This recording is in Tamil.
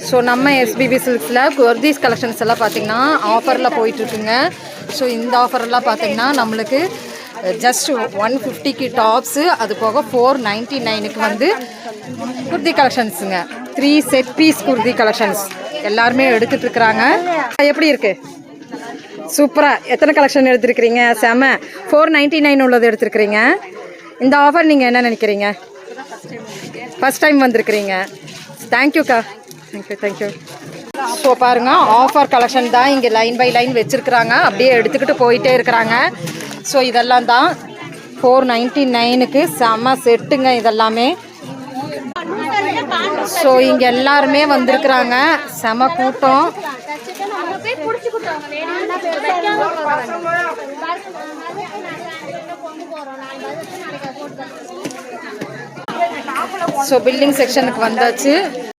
ஸோ நம்ம எஸ்பிபி சில்க்ஸில் குர்தீஸ் கலெக்ஷன்ஸ் எல்லாம் பார்த்திங்கன்னா ஆஃபரில் போயிட்டுருக்குங்க. ஸோ இந்த ஆஃபரெல்லாம் பார்த்திங்கன்னா நம்மளுக்கு ஜஸ்ட் 150க்கு டாப்ஸு, அது போக 499க்கு வந்து குர்தி கலெக்ஷன்ஸுங்க. 3 செட் பீஸ் குர்தி கலெக்ஷன்ஸ் எல்லாருமே எடுத்துகிட்ருக்குறாங்க. எப்படி இருக்குது? சூப்பராக. எத்தனை கலெக்ஷன் எடுத்துருக்கிறீங்க? செம. 499 உள்ளது எடுத்துருக்கிறீங்க. இந்த ஆஃபர் நீங்கள் என்ன நினைக்கிறீங்க? ஃபஸ்ட் டைம் வந்திருக்கிறீங்க. தேங்க்யூக்கா. தேங்க்யூ. ஸோ பாருங்கள், ஆஃபர் கலெக்ஷன் தான் இங்கே லைன் பை லைன் வச்சுருக்குறாங்க. அப்படியே எடுத்துக்கிட்டு போயிட்டே இருக்கிறாங்க. ஸோ இதெல்லாம் தான் 499க்கு செம்ம செட்டுங்க இதெல்லாமே. ஸோ இங்கே எல்லாருமே வந்திருக்கிறாங்க. செம கூட்டம். ஸோ பில்டிங் செக்ஷனுக்கு வந்தாச்சு.